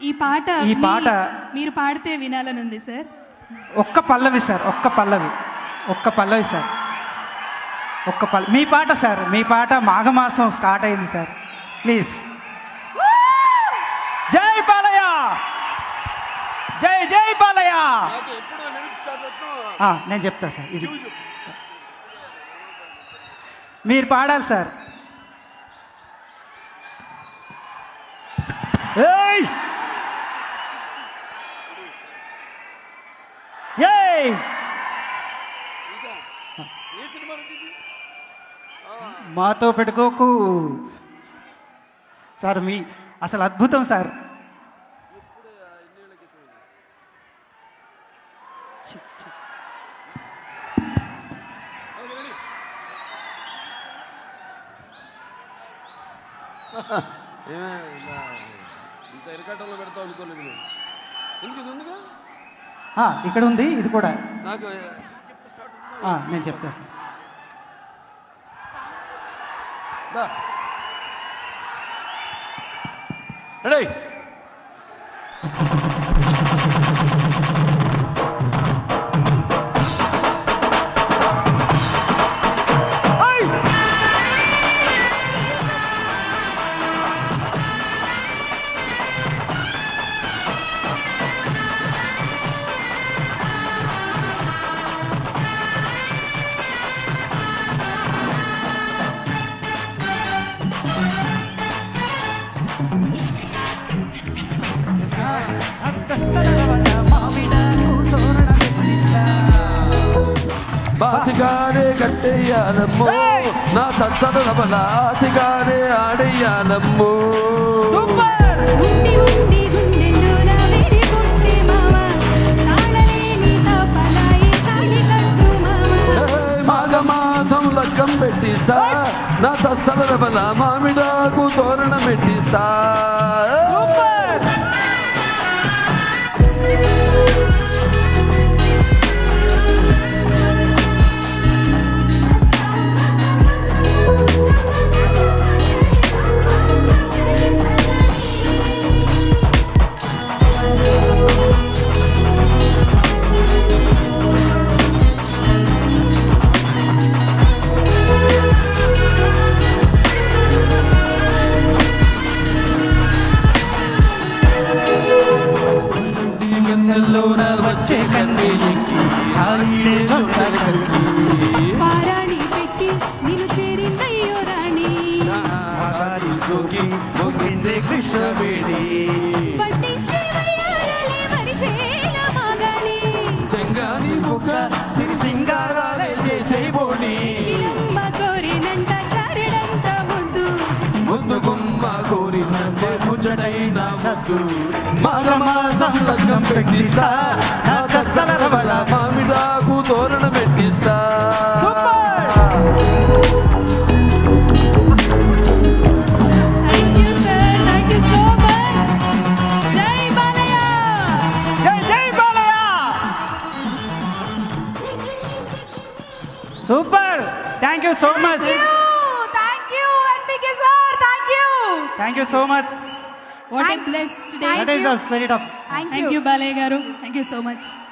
ఈ పాట ఈ పాట మీరు పాడితే వినాలని ఉంది సార్. ఒక్క పల్లవి సార్, ఒక్క పల్లవి సార్, మీ పాట సార్, మీ పాట మాఘమాసం స్టార్ట్ అయింది సార్, ప్లీజ్. జై బాలయ్య, జై జై బాలయ్య. నేను చెప్తా సార్, ఇది మీరు పాడాలి సార్. ఏయ్ ఏయ్ మాతో పెట్టుకోకు సార్, మీ అసలు అద్భుతం సార్. ఇంత ఎరకాటంలో పెడతావు అనుకోలేదు నేను. ఎందుకు ఉందిగా ఇక్కడ ఉంది, ఇది కూడా నాకు నేను చెప్తా సార్. రెడీ. బాసిగానే కట్టేయాలమ్మో, నా తత్సల బలాసిగానే ఆడేయాలమ్మో. మాఘమాసం లక్కం పెట్టిస్తా, నా తత్సల బల మామిడాకు తోరణం పెట్టిస్తా. వచ్చే కన్నీళ్ళకి పారాణి పెట్టి నిన్ను చేరిందయ్యో రాణి, సోకి మొగ్గిందే కృష్ణవేణి. చెంగాని ముఖ సిరి సింగారాలే చేసే బోడి, కోరినంత చారెడంత ముద్దు, ముద్దు గుమ్మ కోరినంతే ముచ్చటైన ముద్దు. మాఘమాసం లగ్గం పెట్టిస్తా, నా కస్తల బల మామిడాకు తోరణం పెట్టిస్తా. Super, thank you so much. Thank you so much. What a blessed day. That is the spirit of. Thank you, Balay garu. Thank you so much.